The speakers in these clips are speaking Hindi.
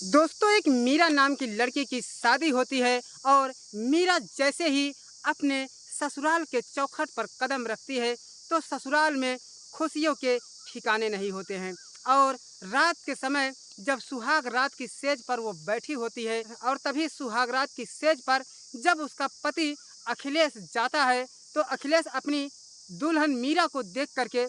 दोस्तों, एक मीरा नाम की लड़की की शादी होती है और मीरा जैसे ही अपने ससुराल के चौखट पर कदम रखती है तो ससुराल में खुशियों के ठिकाने नहीं होते हैं। और रात के समय जब सुहाग रात की सेज पर वो बैठी होती है और तभी सुहाग रात की सेज पर जब उसका पति अखिलेश जाता है तो अखिलेश अपनी दुल्हन मीरा को देख करके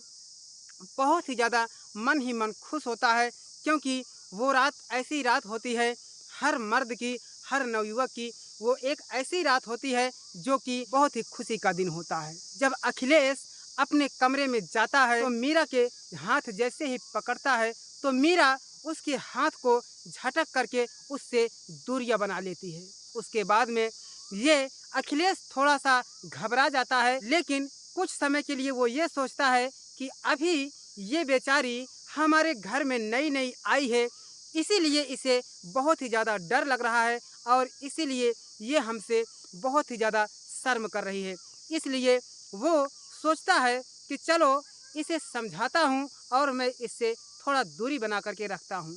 बहुत ही ज़्यादा मन ही मन खुश होता है, क्योंकि वो रात ऐसी रात होती है हर मर्द की, हर नवयुवक की। वो एक ऐसी रात होती है जो कि बहुत ही खुशी का दिन होता है। जब अखिलेश अपने कमरे में जाता है तो मीरा के हाथ जैसे ही पकड़ता है तो मीरा उसके हाथ को झटक करके उससे दूरियां बना लेती है। उसके बाद में ये अखिलेश थोड़ा सा घबरा जाता है, लेकिन कुछ समय के लिए वो ये सोचता है कि अभी ये बेचारी हमारे घर में नई नई आई है, इसीलिए इसे बहुत ही ज़्यादा डर लग रहा है और इसीलिए ये हमसे बहुत ही ज़्यादा शर्म कर रही है। इसलिए वो सोचता है कि चलो इसे समझाता हूँ और मैं इससे थोड़ा दूरी बना करके रखता हूँ।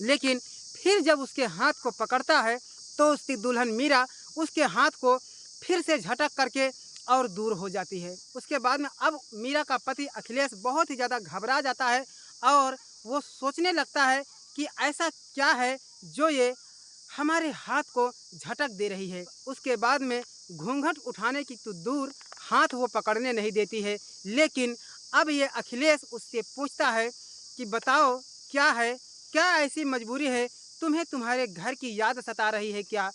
लेकिन फिर जब उसके हाथ को पकड़ता है तो उसकी दुल्हन मीरा उसके हाथ को फिर से झटक करके और दूर हो जाती है। उसके बाद में अब मीरा का पति अखिलेश बहुत ही ज़्यादा घबरा जाता है और वो सोचने लगता है कि ऐसा क्या है जो ये हमारे हाथ को झटक दे रही है। उसके बाद में घूंघट उठाने की तो दूर, हाथ वो पकड़ने नहीं देती है। लेकिन अब ये अखिलेश उससे पूछता है कि बताओ क्या है, क्या ऐसी मजबूरी है, तुम्हें तुम्हारे घर की याद सता रही है क्या?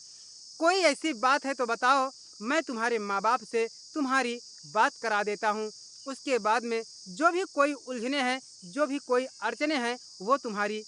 कोई ऐसी बात है तो बताओ, मैं तुम्हारे माँ बाप से तुम्हारी बात करा देता हूँ। उसके बाद में जो भी कोई उलझने हैं, जो भी कोई अड़चने हैं, वो तुम्हारी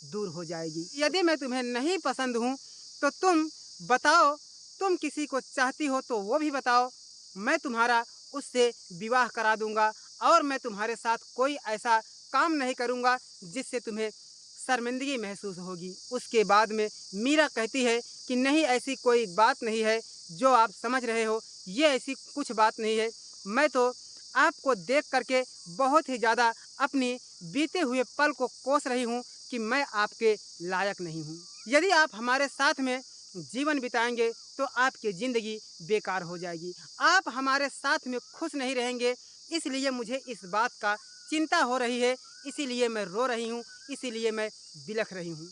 दूर हो जाएगी। यदि मैं तुम्हें नहीं पसंद हूँ तो तुम बताओ, तुम किसी को चाहती हो तो वो भी बताओ, मैं तुम्हारा उससे विवाह करा दूंगा और मैं तुम्हारे साथ कोई ऐसा काम नहीं करूंगा जिससे तुम्हें शर्मिंदगी महसूस होगी। उसके बाद में मीरा कहती है कि नहीं, ऐसी कोई बात नहीं है जो आप समझ रहे हो, ये ऐसी कुछ बात नहीं है। मैं तो आपको देख करके बहुत ही ज़्यादा अपनी बीते हुए पल को कोस रही हूँ कि मैं आपके लायक नहीं हूँ। यदि आप हमारे साथ में जीवन बिताएंगे तो आपकी ज़िंदगी बेकार हो जाएगी। आप हमारे साथ में खुश नहीं रहेंगे, इसलिए मुझे इस बात का चिंता हो रही है, इसीलिए मैं रो रही हूँ, इसीलिए मैं बिलख रही हूँ।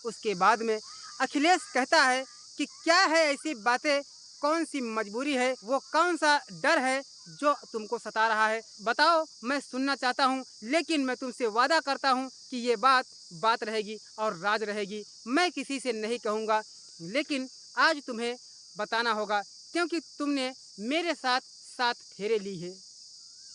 उसके बाद में अखिलेश कहता है कि क्या है ऐसी बातें, कौन सी मजबूरी है, वो कौन सा डर है जो तुमको सता रहा है, बताओ, मैं सुनना चाहता हूँ। लेकिन मैं तुमसे वादा करता हूँ कि ये बात बात रहेगी और राज रहेगी, मैं किसी से नहीं कहूँगा। लेकिन आज तुम्हें बताना होगा क्योंकि तुमने मेरे साथ 7 फेरे ली है।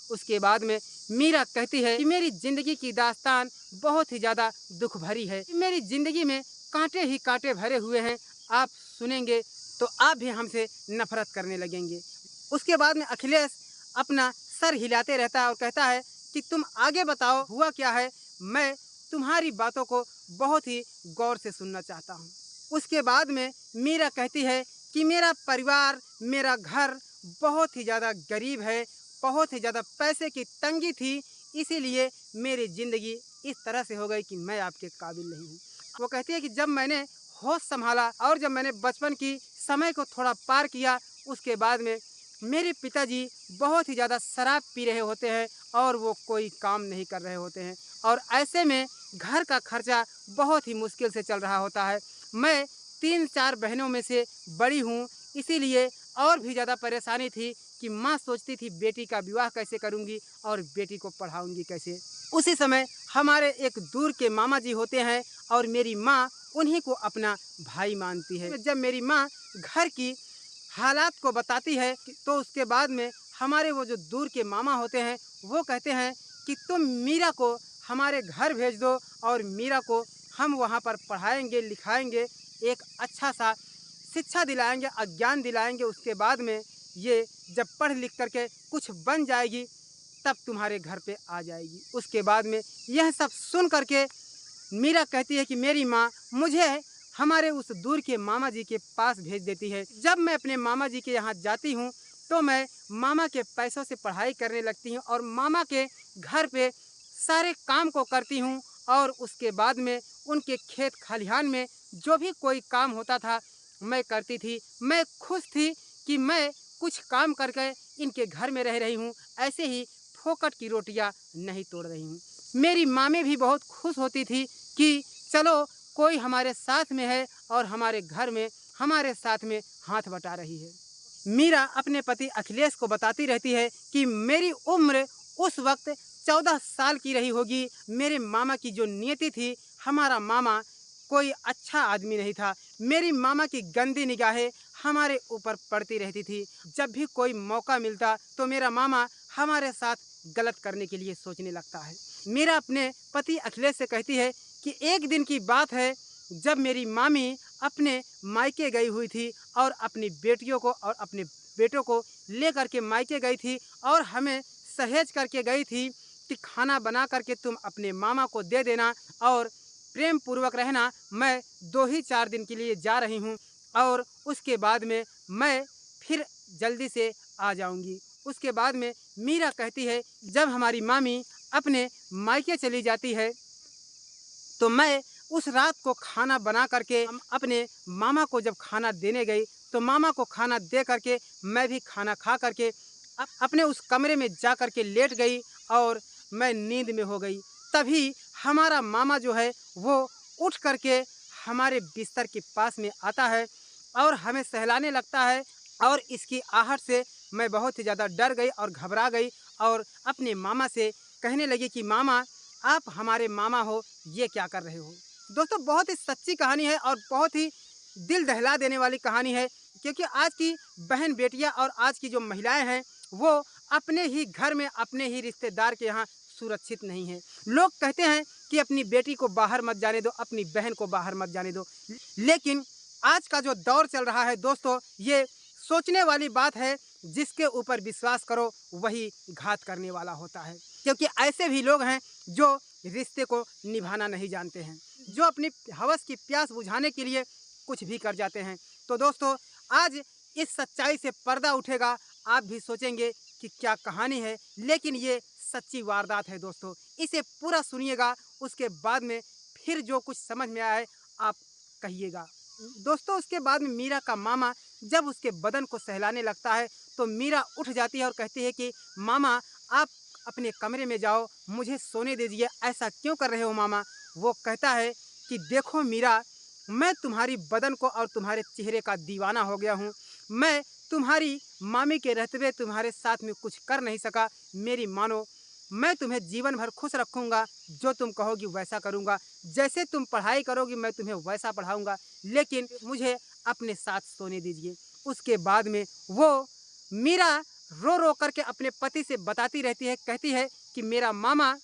उसके बाद में मीरा कहती है कि मेरी ज़िंदगी की दास्तान बहुत ही ज़्यादा दुख भरी है। मेरी ज़िंदगी में कांटे ही कांटे भरे हुए हैं। आप सुनेंगे तो आप भी हमसे नफरत करने लगेंगे। उसके बाद में अखिलेश अपना सर हिलाते रहता है और कहता है कि तुम आगे बताओ, हुआ क्या है? मैं तुम्हारी बातों को बहुत ही गौर से सुनना चाहता हूँ। उसके बाद में मीरा कहती है कि मेरा परिवार, मेरा घर बहुत ही ज़्यादा गरीब है, बहुत ही ज़्यादा पैसे की तंगी थी, इसीलिए मेरी ज़िंदगी इस तरह से हो गई कि मैं आपके काबिल नहीं हूँ। वो कहती है कि जब मैंने होश संभाला और जब मैंने बचपन की समय को थोड़ा पार किया, उसके बाद में मेरे पिताजी बहुत ही ज़्यादा शराब पी रहे होते हैं और वो कोई काम नहीं कर रहे होते हैं और ऐसे में घर का खर्चा बहुत ही मुश्किल से चल रहा होता है। मैं 3-4 बहनों में से बड़ी हूँ, इसीलिए और भी ज़्यादा परेशानी थी कि माँ सोचती थी बेटी का विवाह कैसे करूँगी और बेटी को पढ़ाऊँगी कैसे। उसी समय हमारे एक दूर के मामा जी होते हैं और मेरी माँ उन्हीं को अपना भाई मानती है। जब मेरी माँ घर की हालात को बताती है तो उसके बाद में हमारे वो जो दूर के मामा होते हैं वो कहते हैं कि तुम मीरा को हमारे घर भेज दो और मीरा को हम वहाँ पर पढ़ाएंगे, लिखाएंगे, एक अच्छा सा शिक्षा दिलाएंगे, अज्ञान दिलाएंगे। उसके बाद में ये जब पढ़ लिख करके कुछ बन जाएगी तब तुम्हारे घर पे आ जाएगी। उसके बाद में यह सब सुन करके मीरा कहती है कि मेरी माँ मुझे हमारे उस दूर के मामा जी के पास भेज देती है। जब मैं अपने मामा जी के यहाँ जाती हूँ तो मैं मामा के पैसों से पढ़ाई करने लगती हूँ और मामा के घर पे सारे काम को करती हूँ और उसके बाद में उनके खेत खलिहान में जो भी कोई काम होता था मैं करती थी। मैं खुश थी कि मैं कुछ काम करके इनके घर में रह रही हूँ, ऐसे ही फोकट की रोटियाँ नहीं तोड़ रही हूँ। मेरी मामी भी बहुत खुश होती थी कि चलो कोई हमारे साथ में है और हमारे घर में हमारे साथ में हाथ बटा रही है। मीरा अपने पति अखिलेश को बताती रहती है कि मेरी उम्र उस वक्त 14 साल की रही होगी। मेरे मामा की जो नियति थी, हमारा मामा कोई अच्छा आदमी नहीं था। मेरी मामा की गंदी निगाहें हमारे ऊपर पड़ती रहती थी। जब भी कोई मौका मिलता तो मेरा मामा हमारे साथ गलत करने के लिए सोचने लगता है। मीरा अपने पति अखिलेश से कहती है कि एक दिन की बात है जब मेरी मामी अपने मायके गई हुई थी और अपनी बेटियों को और अपने बेटों को लेकर के मायके गई थी और हमें सहेज करके गई थी कि खाना बना करके तुम अपने मामा को दे देना और प्रेम पूर्वक रहना। मैं 2 ही 4 दिन के लिए जा रही हूँ और उसके बाद में मैं फिर जल्दी से आ जाऊँगी। उसके बाद में मीरा कहती है जब हमारी मामी अपने मायके चली जाती है तो मैं उस रात को खाना बना करके अपने मामा को जब खाना देने गई तो मामा को खाना दे करके मैं भी खाना खा करके अपने उस कमरे में जा करके लेट गई और मैं नींद में हो गई। तभी हमारा मामा जो है वो उठ करके हमारे बिस्तर के पास में आता है और हमें सहलाने लगता है और इसकी आहट से मैं बहुत ही ज़्यादा डर गई और घबरा गई और अपने मामा से कहने लगी कि मामा आप हमारे मामा हो, ये क्या कर रहे हो। दोस्तों बहुत ही सच्ची कहानी है और बहुत ही दिल दहला देने वाली कहानी है, क्योंकि आज की बहन बेटियां और आज की जो महिलाएं हैं वो अपने ही घर में अपने ही रिश्तेदार के यहाँ सुरक्षित नहीं है। लोग कहते हैं कि अपनी बेटी को बाहर मत जाने दो, अपनी बहन को बाहर मत जाने दो, लेकिन आज का जो दौर चल रहा है दोस्तों, ये सोचने वाली बात है। जिसके ऊपर विश्वास करो वही घात करने वाला होता है, क्योंकि ऐसे भी लोग हैं जो रिश्ते को निभाना नहीं जानते हैं, जो अपनी हवस की प्यास बुझाने के लिए कुछ भी कर जाते हैं। तो दोस्तों आज इस सच्चाई से पर्दा उठेगा, आप भी सोचेंगे कि क्या कहानी है, लेकिन ये सच्ची वारदात है दोस्तों। इसे पूरा सुनिएगा, उसके बाद में फिर जो कुछ समझ में आए आप कहिएगा। दोस्तों उसके बाद में मीरा का मामा जब उसके बदन को सहलाने लगता है तो मीरा उठ जाती है और कहती है कि मामा आप अपने कमरे में जाओ, मुझे सोने दीजिए, ऐसा क्यों कर रहे हो मामा। वो कहता है कि देखो मीरा, मैं तुम्हारी बदन को और तुम्हारे चेहरे का दीवाना हो गया हूँ। मैं तुम्हारी मामी के रहते हुए तुम्हारे साथ में कुछ कर नहीं सका। मेरी मानो, मैं तुम्हें जीवन भर खुश रखूँगा, जो तुम कहोगी वैसा करूँगा, जैसे तुम पढ़ाई करोगी मैं तुम्हें वैसा पढ़ाऊँगा, लेकिन मुझे अपने साथ सोने दीजिए। उसके बाद में वो मीरा रो रो करके अपने पति से बताती रहती है, कहती है कि मेरा मामा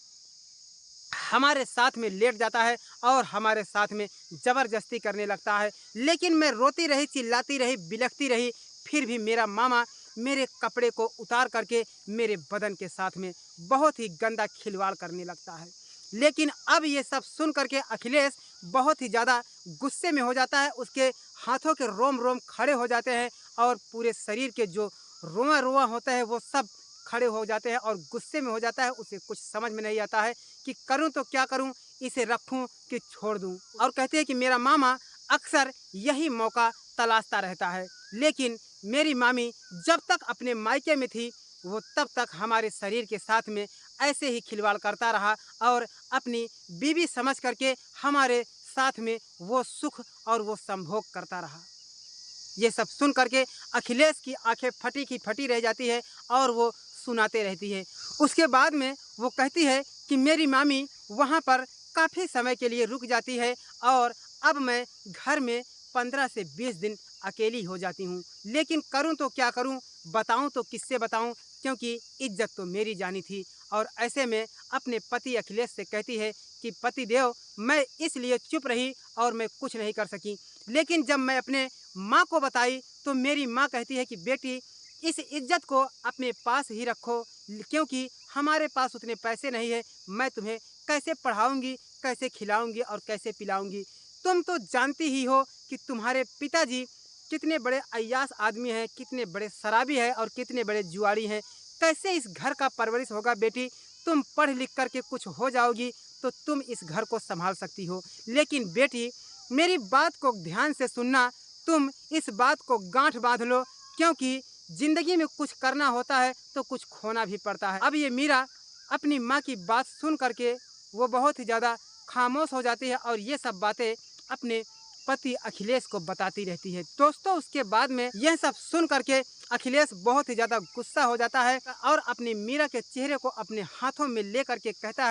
हमारे साथ में लेट जाता है और हमारे साथ में ज़बरदस्ती करने लगता है, लेकिन मैं रोती रही, चिल्लाती रही, बिलखती रही, फिर भी मेरा मामा मेरे कपड़े को उतार करके मेरे बदन के साथ में बहुत ही गंदा खिलवाड़ करने लगता है। लेकिन अब ये सब सुन करके अखिलेश बहुत ही ज़्यादा गुस्से में हो जाता है। उसके हाथों के रोम रोम खड़े हो जाते हैं और पूरे शरीर के जो रोआ रोआ होता है वो सब खड़े हो जाते हैं और गुस्से में हो जाता है। उसे कुछ समझ में नहीं आता है कि करूं तो क्या करूं, इसे रखूं कि छोड़ दूं। और कहते हैं कि मेरा मामा अक्सर यही मौका तलाशता रहता है, लेकिन मेरी मामी जब तक अपने मायके में थी वो तब तक हमारे शरीर के साथ में ऐसे ही खिलवाड़ करता रहा और अपनी बीवी समझ करके हमारे साथ में वो सुख और वो संभोग करता रहा। ये सब सुन करके अखिलेश की आंखें फटी की फटी रह जाती है और वो सुनाते रहती है। उसके बाद में वो कहती है कि मेरी मामी वहाँ पर काफ़ी समय के लिए रुक जाती है और अब मैं घर में 15 से 20 दिन अकेली हो जाती हूँ, लेकिन करूँ तो क्या करूँ, बताऊँ तो किससे बताऊँ, क्योंकि इज्जत तो मेरी जानी थी। और ऐसे में अपने पति अखिलेश से कहती है कि पति देव, मैं इसलिए चुप रही और मैं कुछ नहीं कर सकी, लेकिन जब मैं अपने माँ को बताई तो मेरी माँ कहती है कि बेटी इस इज्जत को अपने पास ही रखो, क्योंकि हमारे पास उतने पैसे नहीं है, मैं तुम्हें कैसे पढ़ाऊंगी, कैसे खिलाऊंगी और कैसे पिलाऊंगी। तुम तो जानती ही हो कि तुम्हारे पिताजी कितने बड़े अय्याश आदमी हैं, कितने बड़े शराबी हैं और कितने बड़े जुआरी हैं। कैसे इस घर का परवरिश होगा बेटी, तुम पढ़ लिख करके कुछ हो जाओगी तो तुम इस घर को संभाल सकती हो। लेकिन बेटी, मेरी बात को ध्यान से सुनना, तुम इस बात को गांठ बांध लो, क्योंकि जिंदगी में कुछ करना होता है तो कुछ खोना भी पड़ता है। अब ये मीरा अपनी माँ की बात सुन करके वो बहुत ही ज़्यादा खामोश हो जाती है और ये सब बातें अपने पति अखिलेश को बताती रहती है। दोस्तों, उसके बाद में यह सब सुन करके अखिलेश बहुत ही ज़्यादा गुस्सा हो जाता है और अपनी मीरा के चेहरे को अपने हाथों में ले करके कहता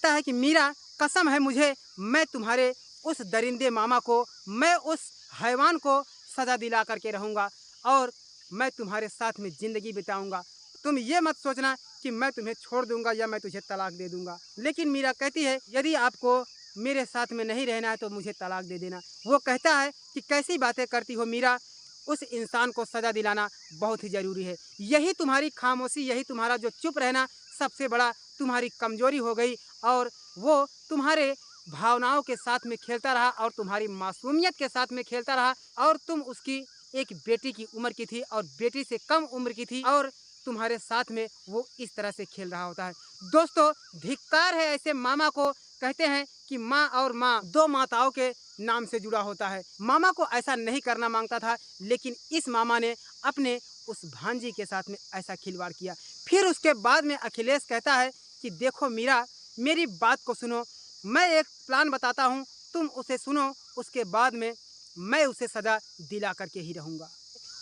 है कि मीरा, कसम है मुझे, मैं तुम्हारे उस दरिंदे मामा को, मैं उस हैवान को सज़ा दिला करके रहूँगा और मैं तुम्हारे साथ में ज़िंदगी बिताऊँगा। तुम ये मत सोचना कि मैं तुम्हें छोड़ दूंगा या मैं तुझे तलाक दे दूंगा। लेकिन मीरा कहती है, यदि आपको मेरे साथ में नहीं रहना है तो मुझे तलाक दे देना। वो कहता है कि कैसी बातें करती हो मीरा, उस इंसान को सज़ा दिलाना बहुत ही ज़रूरी है। यही तुम्हारी खामोशी, यही तुम्हारा जो चुप रहना सबसे बड़ा तुम्हारी कमज़ोरी हो गई और वो तुम्हारे भावनाओं के साथ में खेलता रहा और तुम्हारी मासूमियत के साथ में खेलता रहा और तुम उसकी एक बेटी की उम्र की थी और बेटी से कम उम्र की थी और तुम्हारे साथ में वो इस तरह से खेल रहा होता है। दोस्तों, धिक्कार है ऐसे मामा को। कहते हैं कि माँ और माँ दो माताओं के नाम से जुड़ा होता है। मामा को ऐसा नहीं करना मांगता था, लेकिन इस मामा ने अपने उस भांजी के साथ में ऐसा खिलवाड़ किया। फिर उसके बाद में अखिलेश कहता है कि देखो मीरा, मेरी बात को सुनो, मैं एक प्लान बताता हूँ, तुम उसे सुनो, उसके बाद में मैं उसे सज़ा दिला करके ही रहूँगा।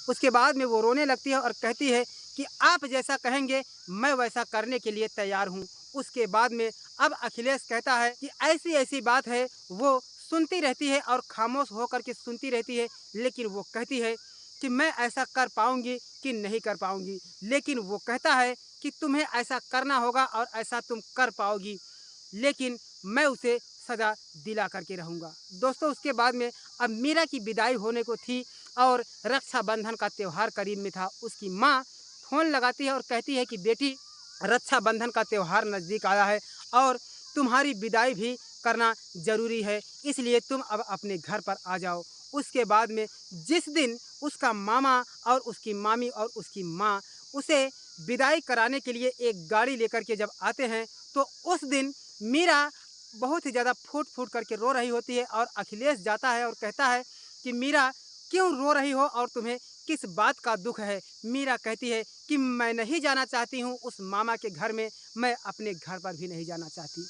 उसके बाद में वो रोने लगती है और कहती है कि आप जैसा कहेंगे मैं वैसा करने के लिए तैयार हूँ। उसके बाद में अब अखिलेश कहता है कि ऐसी ऐसी बात है, वो सुनती रहती है और खामोश होकर के सुनती रहती है, लेकिन वो कहती है कि मैं ऐसा कर पाऊँगी कि नहीं कर पाऊँगी। लेकिन वो कहता है कि तुम्हें ऐसा करना होगा और ऐसा तुम कर पाओगी, लेकिन मैं उसे सज़ा दिला करके रहूँगा। दोस्तों, उसके बाद में अब मीरा की विदाई होने को थी और रक्षाबंधन का त्यौहार करीब में था। उसकी माँ फ़ोन लगाती है और कहती है कि बेटी, रक्षाबंधन का त्यौहार नज़दीक आया है और तुम्हारी विदाई भी करना ज़रूरी है, इसलिए तुम अब अपने घर पर आ जाओ। उसके बाद में जिस दिन उसका मामा और उसकी मामी और उसकी माँ उसे विदाई कराने के लिए एक गाड़ी लेकर के जब आते हैं, तो उस दिन मीरा बहुत ही ज़्यादा फूट फूट करके रो रही होती है और अखिलेश जाता है और कहता है कि मीरा, क्यों रो रही हो और तुम्हें किस बात का दुख है? मीरा कहती है कि मैं नहीं जाना चाहती हूँ उस मामा के घर में, मैं अपने घर पर भी नहीं जाना चाहती।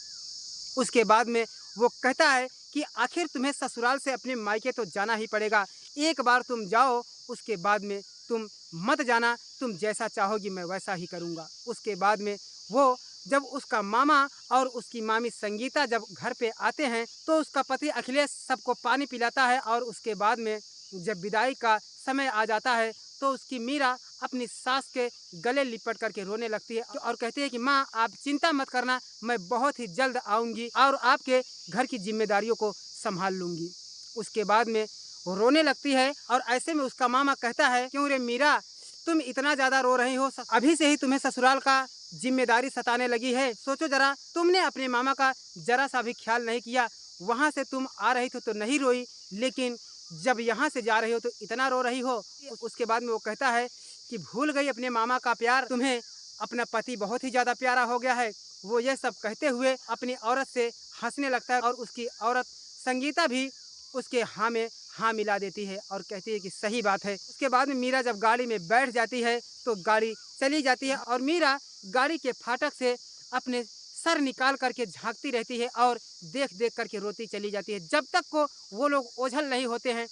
उसके बाद में वो कहता है कि आखिर तुम्हें ससुराल से अपने मायके तो जाना ही पड़ेगा। एक बार तुम जाओ, उसके बाद में तुम मत जाना, तुम जैसा चाहोगी मैं वैसा ही करूँगा। उसके बाद में वो जब उसका मामा और उसकी मामी संगीता जब घर पे आते हैं, तो उसका पति अखिलेश सबको पानी पिलाता है और उसके बाद में जब विदाई का समय आ जाता है, तो उसकी मीरा अपनी सास के गले लिपट करके रोने लगती है और कहती है कि माँ, आप चिंता मत करना, मैं बहुत ही जल्द आऊँगी और आपके घर की जिम्मेदारियों को संभाल लूँगी। उसके बाद में वो रोने लगती है और ऐसे में उसका मामा कहता है, क्यों रे मीरा, तुम इतना ज़्यादा रो रही हो? अभी से ही तुम्हें ससुराल का जिम्मेदारी सताने लगी है। सोचो जरा, तुमने अपने मामा का जरा सा भी ख्याल नहीं किया। वहाँ से तुम आ रही थी तो नहीं रोई, लेकिन जब यहाँ से जा रही हो तो इतना रो रही हो। उसके बाद में वो कहता है कि भूल गई अपने मामा का प्यार, तुम्हें अपना पति बहुत ही ज़्यादा प्यारा हो गया है। वो ये सब कहते हुए अपनी औरत से हंसने लगता है और उसकी औरत संगीता भी उसके हाँ में हाँ मिला देती है और कहती है कि सही बात है। उसके बाद में मीरा जब गाड़ी में बैठ जाती है तो गाड़ी चली जाती है और मीरा गाड़ी के फाटक से अपने सर निकाल करके झांकती रहती है और देख देख करके रोती चली जाती है। जब तक को वो लोग ओझल नहीं होते हैं,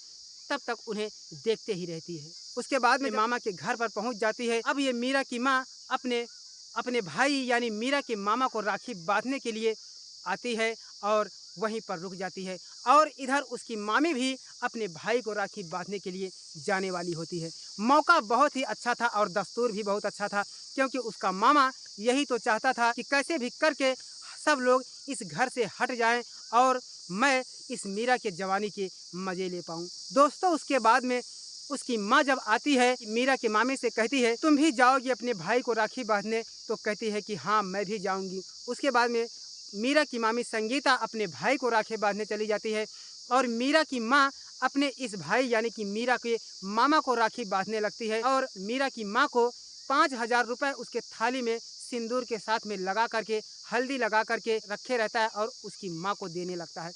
तब तक उन्हें देखते ही रहती है। उसके बाद में मामा के घर पर पहुंच जाती है। अब ये मीरा की माँ अपने भाई यानी मीरा के मामा को राखी बांधने के लिए आती है और वहीं पर रुक जाती है और इधर उसकी मामी भी अपने भाई को राखी बांधने के लिए जाने वाली होती है। मौका बहुत ही अच्छा था और दस्तूर भी बहुत अच्छा था, क्योंकि उसका मामा यही तो चाहता था कि कैसे भी करके सब लोग इस घर से हट जाएं और मैं इस मीरा के जवानी के मज़े ले पाऊँ। दोस्तों, उसके बाद में उसकी माँ जब आती है, मीरा के मामे से कहती है, तुम भी जाओगी अपने भाई को राखी बांधने? तो कहती है कि हाँ, मैं भी जाऊँगी। उसके बाद में मीरा की मामी संगीता अपने भाई को राखी बांधने चली जाती है और मीरा की माँ अपने इस भाई यानी कि मीरा के मामा को राखी बांधने लगती है और मीरा की माँ को 5,000 रुपये उसके थाली में सिंदूर के साथ में लगा करके, हल्दी लगा करके रखे रहता है और उसकी माँ को देने लगता है।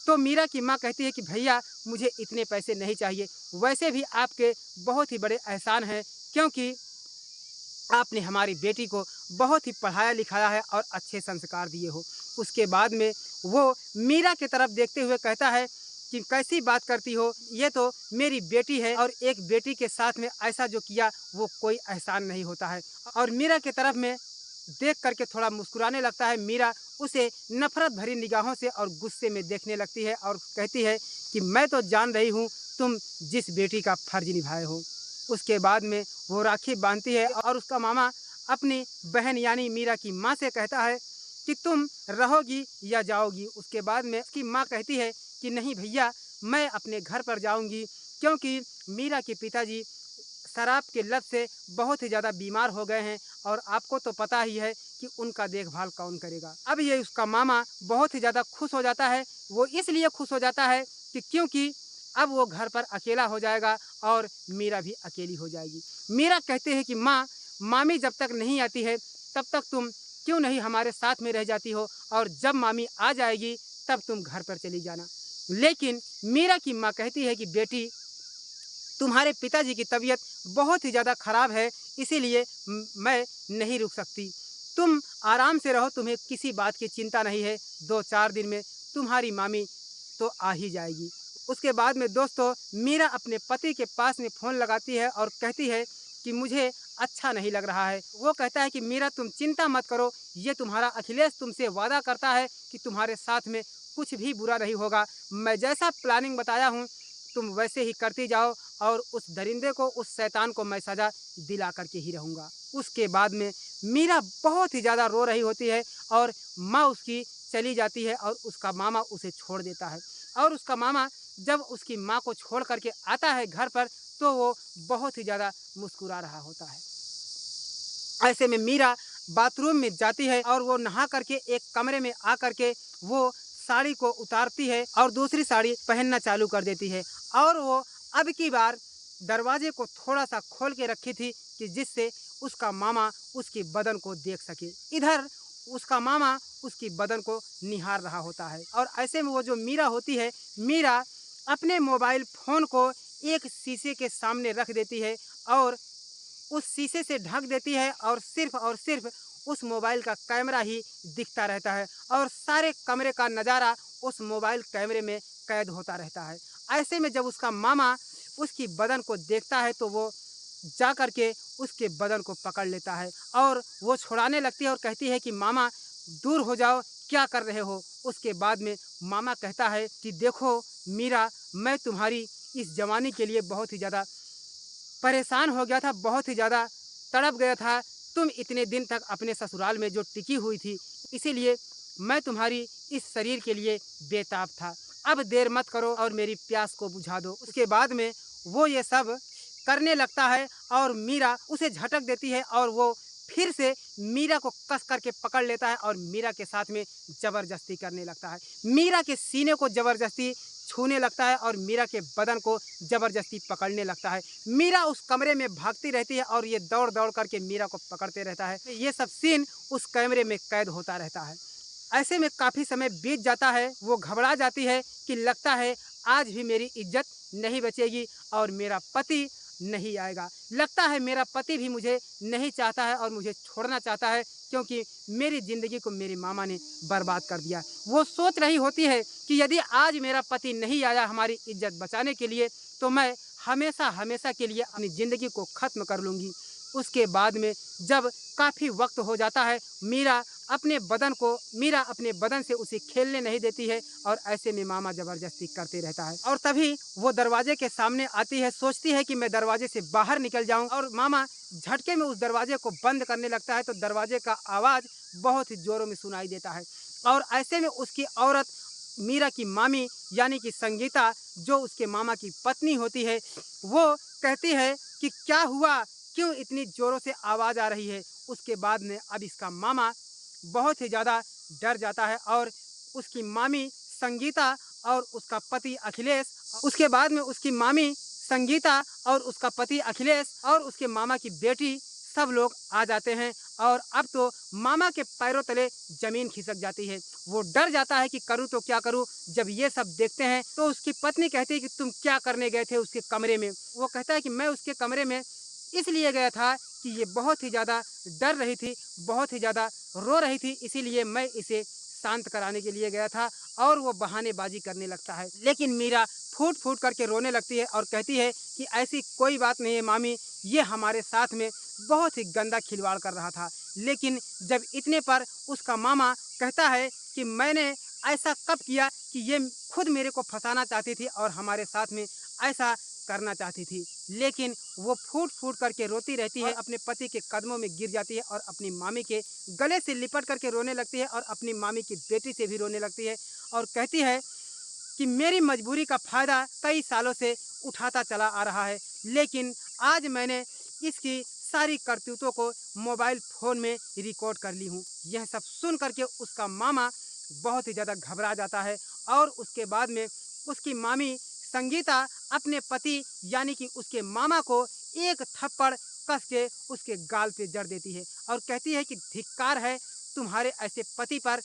तो मीरा की माँ कहती है कि भैया मुझे इतने पैसे नहीं चाहिए, वैसे भी आपके बहुत ही बड़े एहसान हैं, क्योंकि आपने हमारी बेटी को बहुत ही पढ़ाया लिखाया है और अच्छे संस्कार दिए हो। उसके बाद में वो मीरा की तरफ देखते हुए कहता है कि कैसी बात करती हो, ये तो मेरी बेटी है और एक बेटी के साथ में ऐसा जो किया वो कोई एहसान नहीं होता है। और मीरा की तरफ में देख करके थोड़ा मुस्कुराने लगता है। मीरा उसे नफरत भरी निगाहों से और गुस्से में देखने लगती है और कहती है कि मैं तो जान रही हूँ तुम जिस बेटी का फर्ज निभाए हो। उसके बाद में वो राखी बांधती है और उसका मामा अपनी बहन यानी मीरा की माँ से कहता है कि तुम रहोगी या जाओगी। उसके बाद में उसकी माँ कहती है कि नहीं भैया, मैं अपने घर पर जाऊंगी, क्योंकि मीरा के पिताजी शराब के लत से बहुत ही ज़्यादा बीमार हो गए हैं और आपको तो पता ही है कि उनका देखभाल कौन करेगा। अब ये उसका मामा बहुत ही ज़्यादा खुश हो जाता है। वो इसलिए खुश हो जाता है कि क्योंकि अब वो घर पर अकेला हो जाएगा और मीरा भी अकेली हो जाएगी। मीरा कहते हैं कि माँ, मामी जब तक नहीं आती है तब तक तुम क्यों नहीं हमारे साथ में रह जाती हो, और जब मामी आ जाएगी तब तुम घर पर चली जाना। लेकिन मीरा की माँ कहती है कि बेटी, तुम्हारे पिताजी की तबीयत बहुत ही ज़्यादा ख़राब है, इसीलिए मैं नहीं रुक सकती। तुम आराम से रहो, तुम्हें किसी बात की चिंता नहीं है। 2-4 दिन में तुम्हारी मामी तो आ ही जाएगी। उसके बाद में दोस्तों मीरा अपने पति के पास में फ़ोन लगाती है और कहती है कि मुझे अच्छा नहीं लग रहा है। वो कहता है कि मीरा तुम चिंता मत करो, ये तुम्हारा अखिलेश तुमसे वादा करता है कि तुम्हारे साथ में कुछ भी बुरा नहीं होगा। मैं जैसा प्लानिंग बताया हूँ तुम वैसे ही करती जाओ और उस दरिंदे को, उस शैतान को मैं सज़ा दिला करके ही रहूँगा। उसके बाद में मीरा बहुत ही ज़्यादा रो रही होती है और माँ उसकी चली जाती है और उसका मामा उसे छोड़ देता है। और उसका मामा जब उसकी माँ को छोड़ करके आता है घर पर तो वो बहुत ही ज़्यादा मुस्कुरा रहा होता है। ऐसे में मीरा बाथरूम में जाती है और वो नहा करके एक कमरे में आ करके वो साड़ी को उतारती है और दूसरी साड़ी पहनना चालू कर देती है। और वो अब की बार दरवाजे को थोड़ा सा खोल के रखी थी कि जिससे उसका मामा उसकी बदन को देख सके। इधर उसका मामा उसकी बदन को निहार रहा होता है और ऐसे में वो जो मीरा होती है, मीरा अपने मोबाइल फ़ोन को एक शीशे के सामने रख देती है और उस शीशे से ढक देती है और सिर्फ उस मोबाइल का कैमरा ही दिखता रहता है और सारे कमरे का नज़ारा उस मोबाइल कैमरे में कैद होता रहता है। ऐसे में जब उसका मामा उसकी बदन को देखता है तो वो जा कर के उसके बदन को पकड़ लेता है और वो छुड़ाने लगती है और कहती है कि मामा दूर हो जाओ, क्या कर रहे हो। उसके बाद में मामा कहता है कि देखो मीरा, मैं तुम्हारी इस जवानी के लिए बहुत ही ज़्यादा परेशान हो गया था, बहुत ही ज़्यादा तड़प गया था। तुम इतने दिन तक अपने ससुराल में जो टिकी हुई थी, इसीलिए मैं तुम्हारी इस शरीर के लिए बेताब था। अब देर मत करो और मेरी प्यास को बुझा दो। उसके बाद में वो ये सब करने लगता है और मीरा उसे झटक देती है और वो फिर से मीरा को कस करके पकड़ लेता है और मीरा के साथ में ज़बरदस्ती करने लगता है। मीरा के सीने को ज़बरदस्ती छूने लगता है और मीरा के बदन को ज़बरदस्ती पकड़ने लगता है। मीरा उस कमरे में भागती रहती है और ये दौड़ दौड़ करके मीरा को पकड़ते रहता है। ये सब सीन उस कैमरे में कैद होता रहता है। ऐसे में काफ़ी समय बीत जाता है। वो घबरा जाती है कि लगता है आज भी मेरी इज्जत नहीं बचेगी और मेरा पति नहीं आएगा। लगता है मेरा पति भी मुझे नहीं चाहता है और मुझे छोड़ना चाहता है, क्योंकि मेरी ज़िंदगी को मेरे मामा ने बर्बाद कर दिया। वो सोच रही होती है कि यदि आज मेरा पति नहीं आया हमारी इज्जत बचाने के लिए तो मैं हमेशा हमेशा के लिए अपनी ज़िंदगी को ख़त्म कर लूँगी। उसके बाद में जब काफ़ी वक्त हो जाता है, मीरा अपने बदन से उसे खेलने नहीं देती है और ऐसे में मामा ज़बरदस्ती करते रहता है। और तभी वो दरवाजे के सामने आती है, सोचती है कि मैं दरवाजे से बाहर निकल जाऊं और मामा झटके में उस दरवाजे को बंद करने लगता है तो दरवाजे का आवाज़ बहुत ही ज़ोरों में सुनाई देता है। और ऐसे में उसकी औरत मीरा की मामी यानी कि संगीता, जो उसके मामा की पत्नी होती है, वो कहती है कि क्या हुआ, क्यों इतनी ज़ोरों से आवाज़ आ रही है। उसके बाद में अब इसका मामा बहुत ही ज़्यादा डर जाता है और उसकी मामी संगीता और उसका पति अखिलेश, उसके बाद में उसकी मामी संगीता और उसका पति अखिलेश और उसके मामा की बेटी सब लोग आ जाते हैं और अब तो मामा के पैरों तले ज़मीन खिसक जाती है। वो डर जाता है कि करूँ तो क्या करूँ? जब ये सब देखते हैं तो उसकी पत्नी कहती है कि तुम क्या करने गए थे उसके कमरे में? वो कहता है कि मैं उसके कमरे में इसलिए गया था कि ये बहुत ही ज़्यादा डर रही थी, बहुत ही ज़्यादा रो रही थी, इसीलिए मैं इसे शांत कराने के लिए गया था। और वो बहानेबाज़ी करने लगता है। लेकिन मीरा फूट-फूट करके रोने लगती है और कहती है कि ऐसी कोई बात नहीं है मामी, ये हमारे साथ में बहुत ही गंदा खिलवाड़ कर रहा था। लेकिन जब इतने पर उसका मामा कहता है कि मैंने ऐसा कब किया कि ये खुद मेरे को फँसाना चाहती थी और हमारे साथ में ऐसा करना चाहती थी। लेकिन वो फूट-फूट करके रोती रहती है, अपने पति के कदमों में गिर जाती है और अपनी मामी के गले से लिपट करके रोने लगती है और अपनी मामी की बेटी से भी रोने लगती है और कहती है कि मेरी मजबूरी का फ़ायदा कई सालों से उठाता चला आ रहा है, लेकिन आज मैंने इसकी सारी करतूतों को मोबाइल फ़ोन में रिकॉर्ड कर ली हूँ। यह सब सुन करके उसका मामा बहुत ही ज़्यादा घबरा जाता है और उसके बाद में उसकी मामी संगीता अपने पति यानी कि उसके मामा को एक थप्पड़ कस के उसके गाल पे जड़ देती है और कहती है कि धिक्कार है तुम्हारे ऐसे पति पर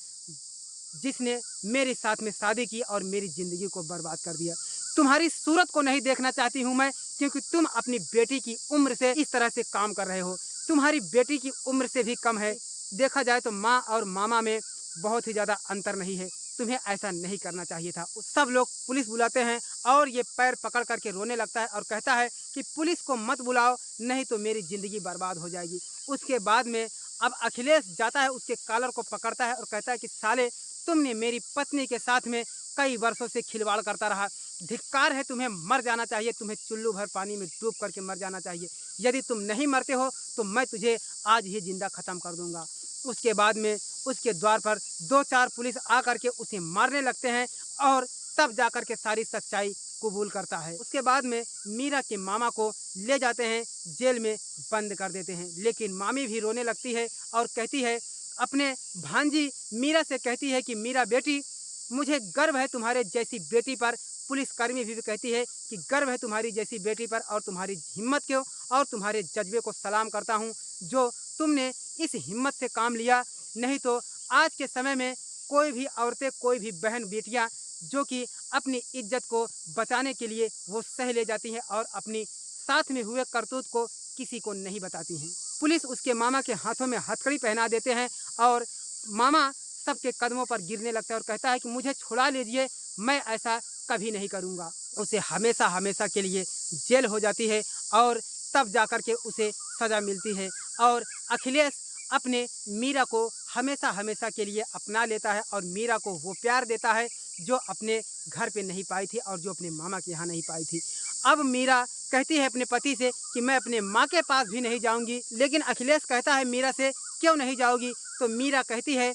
जिसने मेरे साथ में शादी की और मेरी ज़िंदगी को बर्बाद कर दिया। तुम्हारी सूरत को नहीं देखना चाहती हूँ मैं, क्योंकि तुम अपनी बेटी की उम्र से इस तरह से काम कर रहे हो। तुम्हारी बेटी की उम्र से भी कम है। देखा जाए तो माँ और मामा में बहुत ही ज़्यादा अंतर नहीं है। तुम्हें ऐसा नहीं करना चाहिए था। सब लोग पुलिस बुलाते हैं और ये पैर पकड़ करके रोने लगता है और कहता है कि पुलिस को मत बुलाओ, नहीं तो मेरी ज़िंदगी बर्बाद हो जाएगी। उसके बाद में अब अखिलेश जाता है, उसके कॉलर को पकड़ता है और कहता है कि साले तुमने मेरी पत्नी के साथ में कई वर्षों से खिलवाड़ करता रहा। धिक्कार है, तुम्हें मर जाना चाहिए, तुम्हें चुल्लू भर पानी में डूब करके मर जाना चाहिए। यदि तुम नहीं मरते हो तो मैं तुझे आज ही जिंदा ख़त्म कर दूंगा। उसके बाद में उसके द्वार पर 2-4 पुलिस आ करके उसे मारने लगते हैं और तब जाकर के सारी सच्चाई कबूल करता है। उसके बाद में मीरा के मामा को ले जाते हैं, जेल में बंद कर देते हैं। लेकिन मामी भी रोने लगती है और कहती है अपने भांजी मीरा से, कहती है कि मीरा बेटी, मुझे गर्व है तुम्हारे जैसी बेटी पर। पुलिसकर्मी भी कहती है कि गर्व है तुम्हारी जैसी बेटी पर और तुम्हारी हिम्मत को और तुम्हारे जज्बे को सलाम करता हूँ जो तुमने इस हिम्मत से काम लिया। नहीं तो आज के समय में कोई भी औरतें, कोई भी बहन बेटियाँ जो कि अपनी इज्जत को बचाने के लिए वो सह ले जाती हैं और अपनी साथ में हुए करतूत को किसी को नहीं बताती हैं। पुलिस उसके मामा के हाथों में हथकड़ी पहना देते हैं और मामा सबके कदमों पर गिरने लगता है और कहता है कि मुझे छुड़ा लीजिए, मैं ऐसा कभी नहीं करूँगा। उसे हमेशा हमेशा के लिए जेल हो जाती है और तब जाकर के उसे सज़ा मिलती है और अखिलेश अपने मीरा को हमेशा हमेशा के लिए अपना लेता है और मीरा को वो प्यार देता है जो अपने घर पे नहीं पाई थी और जो अपने मामा के यहाँ नहीं पाई थी। अब मीरा कहती है अपने पति से कि मैं अपने माँ के पास भी नहीं जाऊँगी। लेकिन अखिलेश कहता है मीरा से, क्यों नहीं जाओगी? तो मीरा कहती है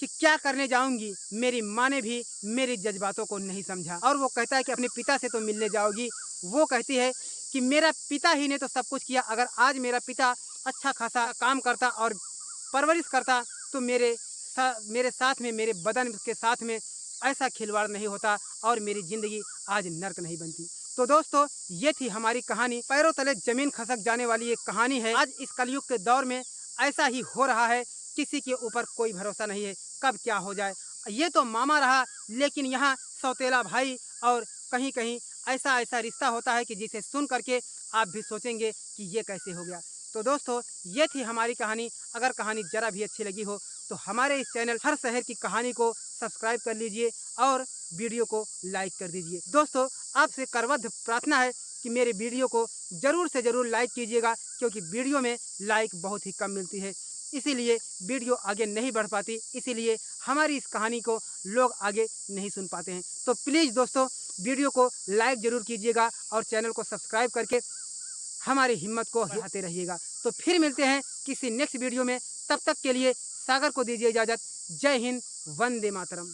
कि क्या करने जाऊंगी, मेरी माँ ने भी मेरी जज्बातों को नहीं समझा। और वो कहता है कि अपने पिता से तो मिलने जाओगी। वो कहती है कि मेरा पिता ही ने तो सब कुछ किया, अगर आज मेरा पिता अच्छा खासा काम करता और परवरिश करता तो मेरे साथ में, मेरे बदन के साथ में ऐसा खिलवाड़ नहीं होता और मेरी ज़िंदगी आज नर्क नहीं बनती। तो दोस्तों, ये थी हमारी कहानी। पैरों तले ज़मीन खसक जाने वाली एक कहानी है। आज इस कलयुग के दौर में ऐसा ही हो रहा है, किसी के ऊपर कोई भरोसा नहीं है, कब क्या हो जाए। ये तो मामा रहा, लेकिन यहाँ सौतेला भाई और कहीं कहीं ऐसा ऐसा रिश्ता होता है कि जिसे सुन करके आप भी सोचेंगे कि ये कैसे हो गया। तो दोस्तों, ये थी हमारी कहानी। अगर कहानी ज़रा भी अच्छी लगी हो तो हमारे इस चैनल हर शहर की कहानी को सब्सक्राइब कर लीजिए और वीडियो को लाइक कर दीजिए। दोस्तों, आपसे करबद्ध प्रार्थना है कि मेरे वीडियो को ज़रूर से ज़रूर लाइक कीजिएगा, क्योंकि वीडियो में लाइक बहुत ही कम मिलती है, इसीलिए वीडियो आगे नहीं बढ़ पाती, इसीलिए हमारी इस कहानी को लोग आगे नहीं सुन पाते हैं। तो प्लीज़ दोस्तों, वीडियो को लाइक ज़रूर कीजिएगा और चैनल को सब्सक्राइब करके हमारी हिम्मत को बढ़ाते रहिएगा। तो फिर मिलते हैं किसी नेक्स्ट वीडियो में, तब तक के लिए सागर को दीजिए इजाज़त। जय हिंद, वंदे मातरम।